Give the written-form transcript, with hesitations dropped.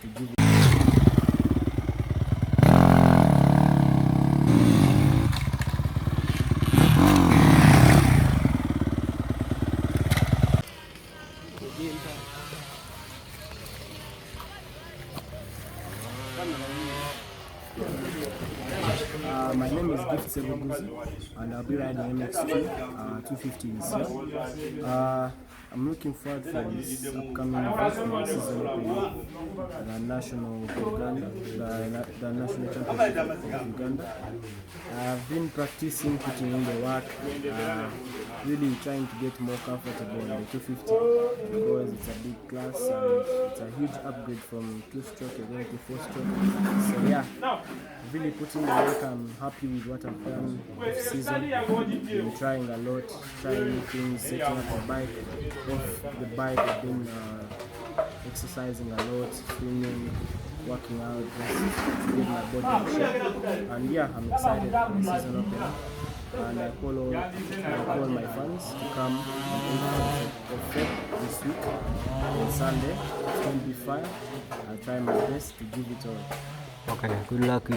to give it. My name is Sebuguzi, and I'll be riding Mx2 250 this year. I'm looking forward for this upcoming event for my season opening, the national Uganda, the national championship of Uganda. I've been practicing, putting in the work, really trying to get more comfortable in the 250 because it's a big class and it's a huge upgrade from 2-stroke again to 4-stroke. So yeah, really putting the work. I'm happy with what I've done this season. Been trying a lot, trying new things, setting up the bike. Off the bike, I've been exercising a lot, swimming, working out, just to get my body in shape. And yeah, I'm excited for the season opener. And I call my fans to come on 8th of February this week on Sunday. It's going to be fire. I'll try my best to give it all. Okay, good luck.